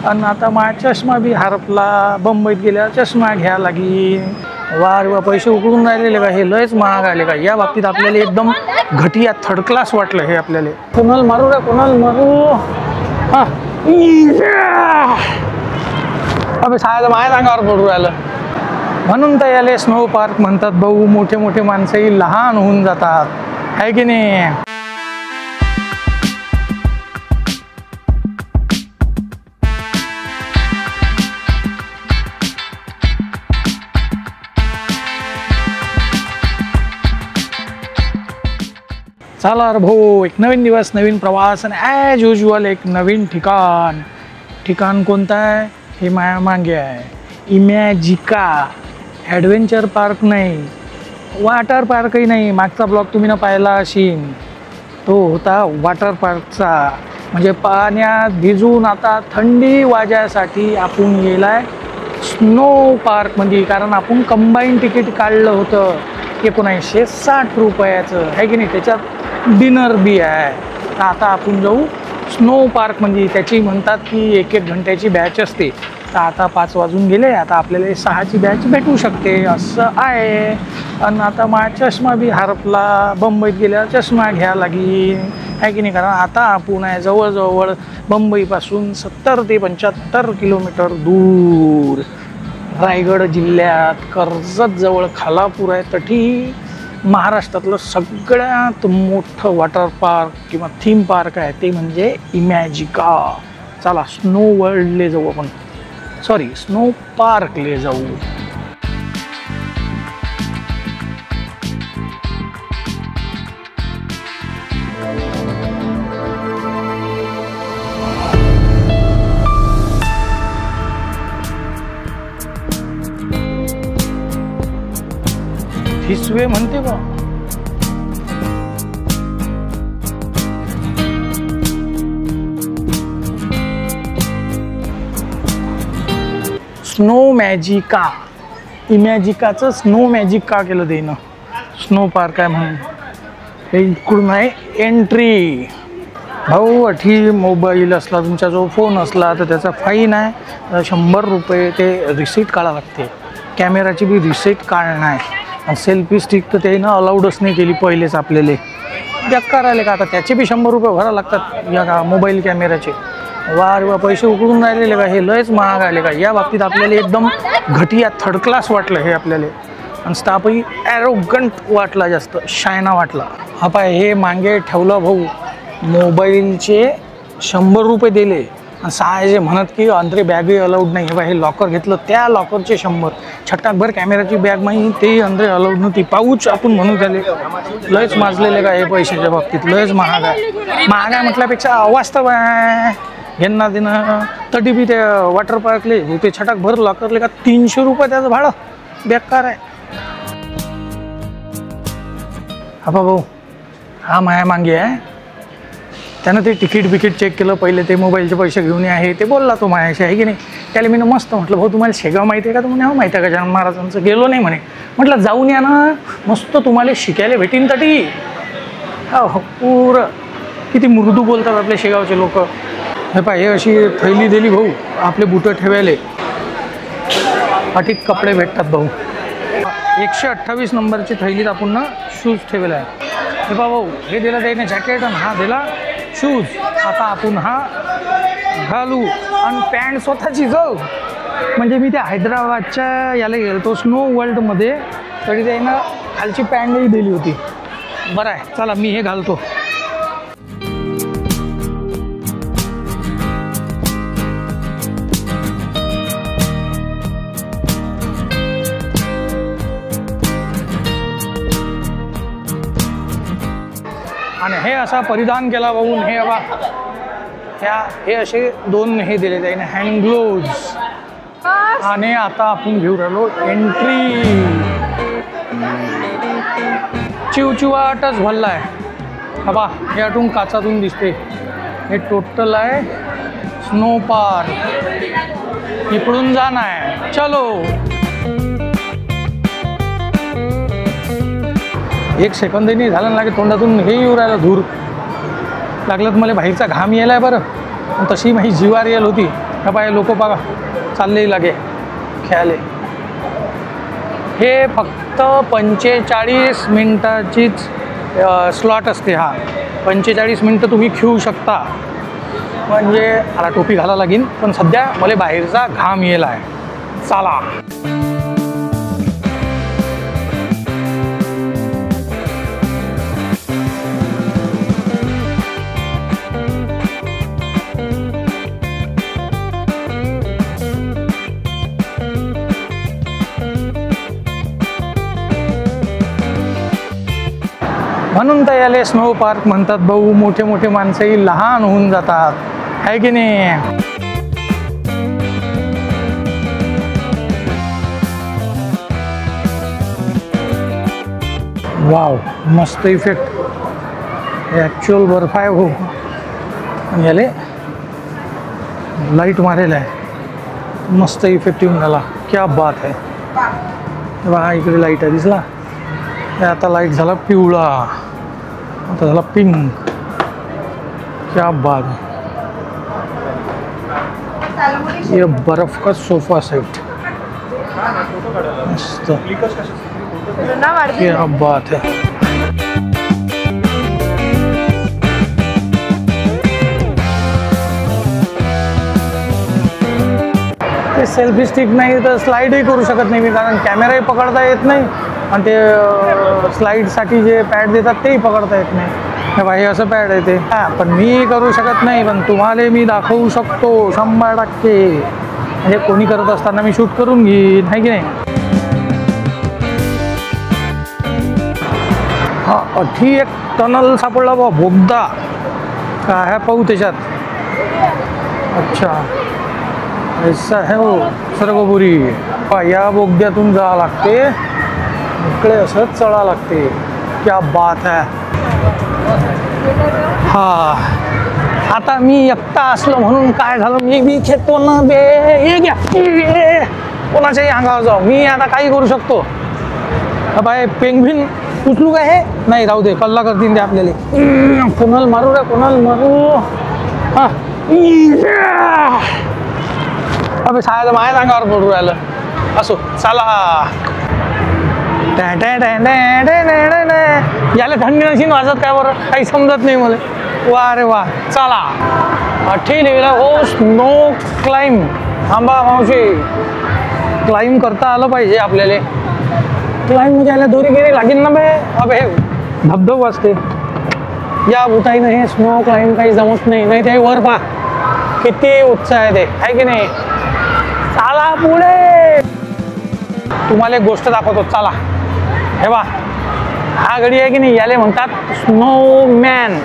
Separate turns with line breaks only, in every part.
आणि आता माझा चष्मा बी हरपला. बंबईत गेल्यावर चष्मा घ्या लागी. वा रे वा, पैसे उकळून राहिलेले का? हे लयच महाग आले का? या बाबतीत आपल्याला एकदम घटिया थर्ड क्लास वाटलं हे आपल्याला. कोणाला मारू रे, कोणाला मारू? हा अबे सायला माझ्या अंगावर पडू राहिलं. म्हणून तर याले स्नो पार्क म्हणतात भाऊ. मोठे मोठे माणसंही लहान होऊन जातात, आहे की नाही? चला रे भाऊ, एक नवीन दिवस, नवीन प्रवास आणि ॲज युजल एक नवीन ठिकाण. ठिकाण कोणतं आहे? हे माया मागे आहे. इमॅजिका ॲडव्हेंचर पार्क नाही, वॉटर पार्कही नाही. मागचा ब्लॉग तुम्ही ना पाहिला असेल, तो होता वॉटर पार्कचा. म्हणजे पाण्यात भिजून आता थंडी वाजायसाठी आपण गेलाय स्नो पार्कमध्ये. कारण आपण कंबाईन तिकीट काढलं होतं 1960 रुपयाचं, आहे की नाही? त्याच्यात डिनर बी आहे. तर आता आपण जाऊ स्नो पार्कमध्ये. त्याची म्हणतात की 1-1 घंट्याची बॅच असते. तर आता 5 वाजून गेले, आता आपल्याला 6ची बॅच भेटू शकते असं आहे. आणि आता माझा चष्मा बी हरपला. बंबईत गेल्यावर चष्मा घ्या लागी, आहे की नाही? कारण आता आपण आहे जवळजवळ बंबईपासून 70 ते 75 किलोमीटर दूर, रायगड जिल्ह्यात कर्जत जवळ खालापूर आहे. तठी महाराष्ट्रातलं सगळ्यात मोठं वॉटर पार्क किंवा थीम पार्क आहे ते म्हणजे इमॅजिका. चला स्नो वर्ल्डले जाऊ आपण, सॉरी स्नो पार्कले जाऊ. हिसवे म्हणते का? स्नो मॅजिका. इमॅजिकाचं स्नो मॅजिक का केलं ते ना? स्नो पार्क आहे म्हणून. हे इकडून आहे एंट्री. भाऊ अठी मोबाईल असला, तुमचा जो फोन असला तर त्याचा फाईन आहे 100 रुपये. ते रिसीट काढा लागते. कॅमेराची बी रिसीट काढणं आहे. आणि सेल्फी स्टिक तर त्यानं अलाउडच नाही केली पहिलेच आपल्याला. बेकार आले का? आता त्याचे बी 100 रुपये भरावं लागतात या का मोबाईल कॅमेराचे. वा रे वा, पैसे उकळून राहिलेले का? हे लयच महाग आले का? या बाबतीत आपल्याला एकदम घटिया थर्ड क्लास वाटलं हे आपल्याला. आणि स्टाफही ॲरोगंट वाटला, जास्त शायना वाटला. हा पाय, हे मागे ठेवलं भाऊ. मोबाईलचे 100 रुपये दिले आणि सायजे म्हणत की अंदरे बॅगही अलाउड नाही. हे हे लॉकर घेतलं, त्या लॉकरचे 100. छटाकभर कॅमेराची बॅग माही तेही अंदरे अलाउड नव्हती. पाऊच आपण म्हणू त्याले. लयच माजलेले का हे पैशाच्या बाबतीत? लयच महाग आहे. महाग आहे म्हटल्यापेक्षा अवास्तव आहे. घेणं देणं. तरी बी ते वॉटर पार्कले ते छटाकभर लॉकरले का 300 रुपये त्याचं भाडं. बेकार आहे. हा भाऊ, हा माया मागे आहे. त्यानं ते तिकीट चेक केलं पहिले. ते मोबाईलचे पैसे घेऊन आहे ते बोलला तो मायाशी, आहे की नाही? त्याला मी मस्त म्हटलं, भाऊ तुम्हाला शेगाव माहिती आहे का? तर म्हणे हो माहिती आहे का गजानन महाराजांचं. गेलो नाही म्हणे. म्हटलं जाऊन या ना, मस्त तुम्हाला शिकायला भेटीन तटी. हो पुरं किती मृदू बोलतात आपले शेगावचे लोक. हे पाय, हे अशी थैली दिली भाऊ आपले बुटं ठेवायले. अटीक कपडे भेटतात भाऊ. 128 नंबरची थैलीत आपण ना शूज ठेवले आहे. हे पहा भाऊ, हे दिलं त्याने जॅकेट आणि हा दिला शूज. आता आपण हा घालू आणि पॅन्ट स्वतःची जाऊ. म्हणजे मी त्या हैदराबादच्या याला गेलो स्नो वर्ल्डमध्ये, तरी त्यानं खालची पॅन्टही दिली होती. बरं आहे, चला मी हे घालतो. आणि हे असा परिधान केला बघून हे बा हे असे 2 हे दिले त्याने हँड ग्लोव्ज. आणि आता आपण घेऊ राहिलो एंट्री. चिवचिवाटच भरला आहे. हा बा, हे आतून काचातून दिसते. हे टोटल आहे स्नो पार्क. इकडून जाणं आहे. चलो. 1 सेकंदही नाही झालं लागे तोंडातून हे येऊ राहिलं धूर. लागलं तर मला बाहेरचा घाम यायला आहे बरं. तशी माझी जीवार येल होती. का बाय लोक बघा चालले लागे खेळाले. हे फक्त 45 मिनिटाचीच स्लॉट असते. हा 45 मिनटं तुम्ही खेळू शकता. म्हणजे आता टोपी घाला लागेल, पण सध्या मला बाहेरचा घाम येला आहे. चला म्हणून तर याले स्नो पार्क म्हणतात भाऊ. मोठे मोठे माणसंही लहान होऊन जातात, आहे की नाही. वाव, मस्त इफेक्ट. ॲक्च्युअल बर्फ आहे हो. आणि याले लाईट मारेल आहे, मस्त इफेक्ट येऊन झाला. क्या बात आहे. बघा इकडे लाईट आहे, दिसला. आता लाईट झाला पिवळा, आता झाला पिंक. क्या बात है. ये बर्फ का सोफा सेट मस्त. क्या बात है. ते सेल्फी स्टिक नाही तर स्लाईडही करू शकत नाही मी, कारण कॅमेराही पकडता येत नाही आणि ते स्लाईडसाठी जे पॅड देतात तेही पकडता येत नाही. भाई असं पॅड आहे ते. हां, पण मी करू शकत नाही, पण तुम्हाला मी दाखवू शकतो 100%. म्हणजे कोणी करत असताना मी शूट करून घेईन, आहे की नाही. हा अठी एक टनल सापडला बा, बोगदा काय आहे पाहू त्याच्यात. अच्छा ऐसा है हो सर्गपुरी. या बोगद्यातून जावं लागते, इकडे असं चढा लागते. क्या बात है. हा आता मी एकटा असलो म्हणून काय झालं, मी बी खेळतो ना बे. हे घ्या, कोणाच्याही अंगावर जाऊ मी, आता काही करू शकतो. बाय पेंग्विन उचलू काय हे नाही, राहू दे, कल्ला करतील ते आपल्याला. कोणाला मारू रे, कोणाला मारू. हा अबे शाळेचं माझ्या अंगावर पडू राहिलं. असो चला. याला थंडी नशीन वाजत काय बरं, काही समजत नाही मला. वा रे वा. चला अठी लिहिला हो स्नो क्लाइंब. थांबा मावशी, क्लाइंब करता आलं पाहिजे आपल्याला. क्लाइंब म्हणजे याला दोरी गिरी लागेल ना बे. अबे धबधब वाजते या बुटाईनं. हे स्नो क्लाइंब काही जमत नाही. नाही ते वर पा किती उत्साह आहे ते, आहे की नाही. चला पुढे. तुम्हाला एक गोष्ट दाखवतो, चला. हे बा हा गडी आहे की नाही, याले म्हणतात स्नोमॅन.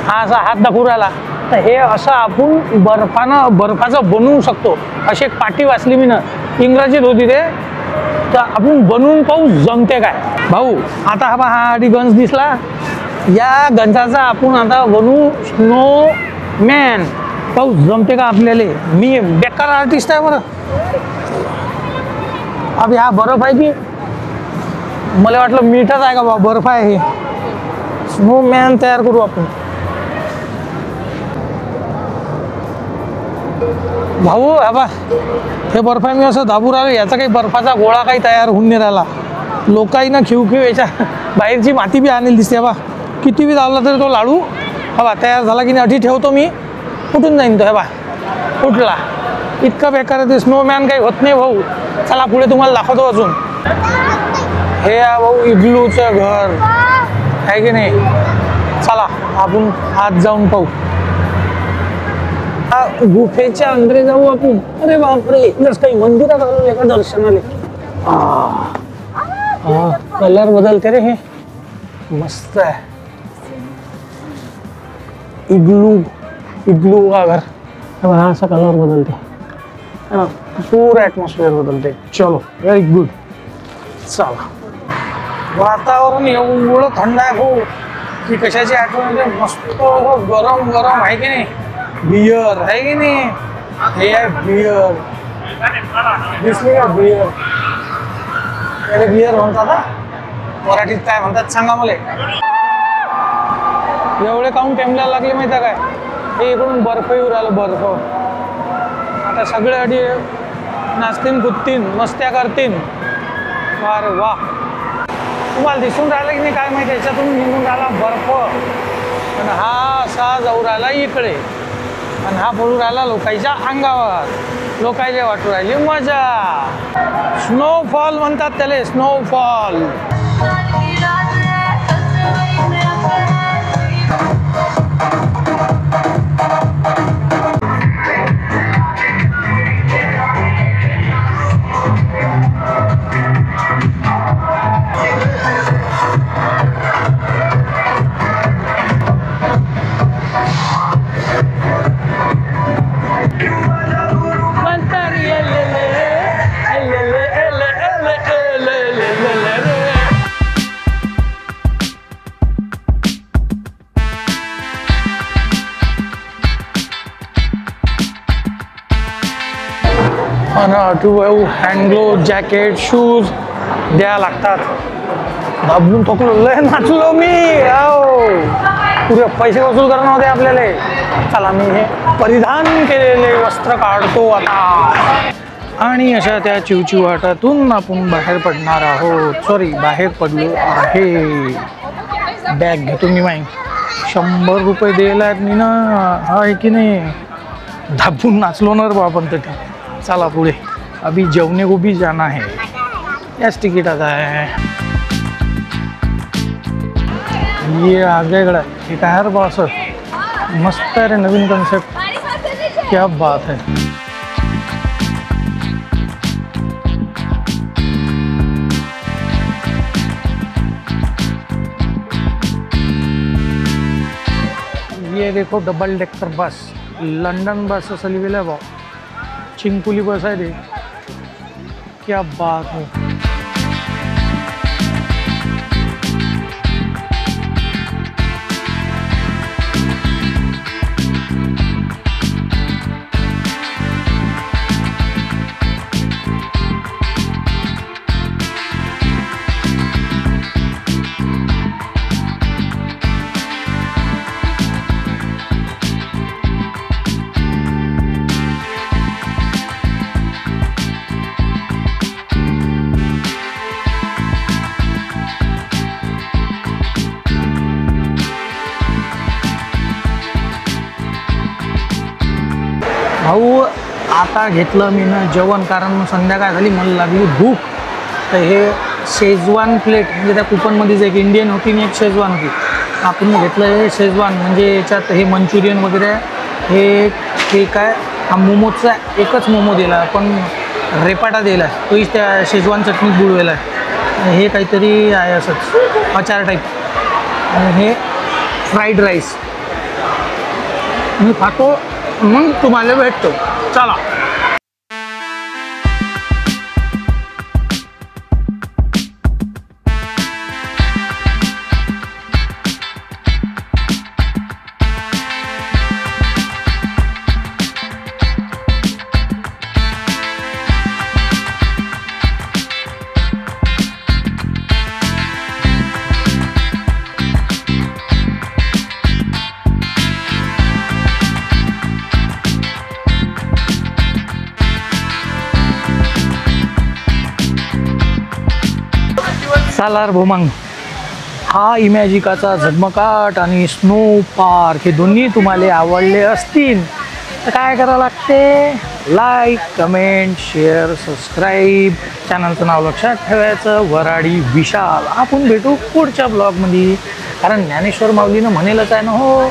हा असा हात दाखवू राहिला. तर हे असं आपण बर्फाचं बनवू शकतो. अशी एक पाटी वाचली मी ना, इंग्रजीत होती ते. तर आपण बनवून पाहू जमते काय. भाऊ आता हा बा हा आधी गंज दिसला, या गंजाचा आपण आता बनवू स्नोमॅन. पाहू जमते का आपल्याला. मी बेकार आर्टिस्ट आहे बरं. अभि हा बर्फ आहे की, मला वाटलं मीठच आहे का बा, बर्फ आहे. हे स्नोमॅन तयार करू आपण. भाऊ हा बा हे बर्फ आहे, मी असं दाबू राहिलो. याचा काही बर्फाचा गोळा काही तयार होऊन नाही राहिला. लोकांना खिव याच्या बाहेरची माती बी आणेल दिसते बा. किती बी दाबला तरी तो लाडू हा बा तयार झाला की नाही. अठी ठेवतो मी, कुठून जाईन तो. हे बा फुटला. इतका बेकार आहे ते स्नोमॅन, काही होत नाही भाऊ. चला पुढे तुम्हाला दाखवतो अजून. हे आहे भाऊ इग्लूचं घर, आहे की नाही. चला आपण आत जाऊन पाहू. गुफेच्या अंदर जाऊ आपण. अरे बापरे, जस काही मंदिरात आलो एका दर्शनाले. कलर बदलते रे, हे मस्त आहे. इग्लू का घर. हा असा कलर बदलते, पूरा ॲटमॉस्फिअर बदलते. चलो व्हेरी गुड. चला वातावरण एवढं थंड आहे हो की कशाची आठवण येते. मस्त गरम गरम आहे की नाही. बियर आहे की नाही. हे आहे बियर, दिसली का बियर. त्याला बियर म्हणतात ना, मराठीत काय म्हणतात सांगा मला. एवढे काऊन टेमला लागले माहिती काय. हे इकडून बर्फ येऊ राहिलं, बर्फ. आता सगळे अडी नाचतीन कुदतीन मस्त्या करतीन. अरे वा, तुम्हाला दिसून राहिलं की नाही काय माहिती, याच्यातून निघून राहिला बर्फ आणि हा असा जाऊ राहिला इकडे आणि हा पडू राहिला लोकांच्या अंगावर. लोकांच्या वाटू राहिली मजा. स्नोफॉल म्हणतात त्याला, snowfall. Hand glove, jacket, shoes द्यायला लागतात. दाबून थकलो, लय नाचलो मी. पुरे पैसे वसूल करणं होते आपल्याला. चला मी हे परिधान केलेले वस्त्र काढतो आता आणि अशा त्या चिवचिवाटातून आपण बाहेर पडणार आहोत. सॉरी, बाहेर पडलो आहे. बॅग घेतो मी. माई 100 रुपये द्यायला आहेत मी ना, आहे की नाही. दाबून नाचलो ना रे आपण तर. चला पुढे. अभी जेवने को भी जाना है. याच तिकीट आता है. ये आगेकडे हे काय रे बॉस, मस्त आहे रे नवीन कॉन्सेप्ट. क्या बात है. ये देखो डबल डेकर बस, लंडन बस असं लिहिलं आहे भाऊ. चिंकुली बस आहे रे. क्या बात है. भाऊ आता घेतलं मी ना जेवण, कारण संध्याकाळ झाली, मला लागली भूक. तर हे शेजवान प्लेट, म्हणजे त्या कुपनमध्येच एक इंडियन होती आणि एक शेजवान होती. आपण घेतलं हे शेजवान, म्हणजे याच्यात हे मंचुरियन वगैरे. हे काय, हा मोमोचा एकच मोमो दिला, पण रेपाटा दिला, तोच त्या शेजवान चटणीत बुडवेला आहे. हे काहीतरी आहे असंच अचार टाईप. आणि हे फ्राईड राईस. मी खातो मग तुम्हाला भेटतो. चला. सालार भोमंग. हा इमॅजिकाचा झगमगाट आणि स्नो पार्क हे दोन्ही तुम्हाला आवडले असतील तर काय करावं लागते, लाईक, कमेंट, शेअर, सबस्क्राईब. चॅनलचं नाव लक्षात ठेवायचं, वराडी विशाल. आपण भेटू पुढच्या ब्लॉगमध्ये, कारण ज्ञानेश्वर माऊलीनं म्हणेलच आहे ना, हो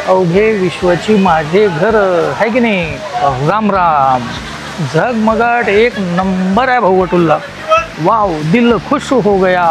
अवघे विश्वाची माझे घर, आहे की नाही. राम राम. झगमगाट एक नंबर आहे भाऊ वटुल्ला. वाव, दिल खुश हो गया.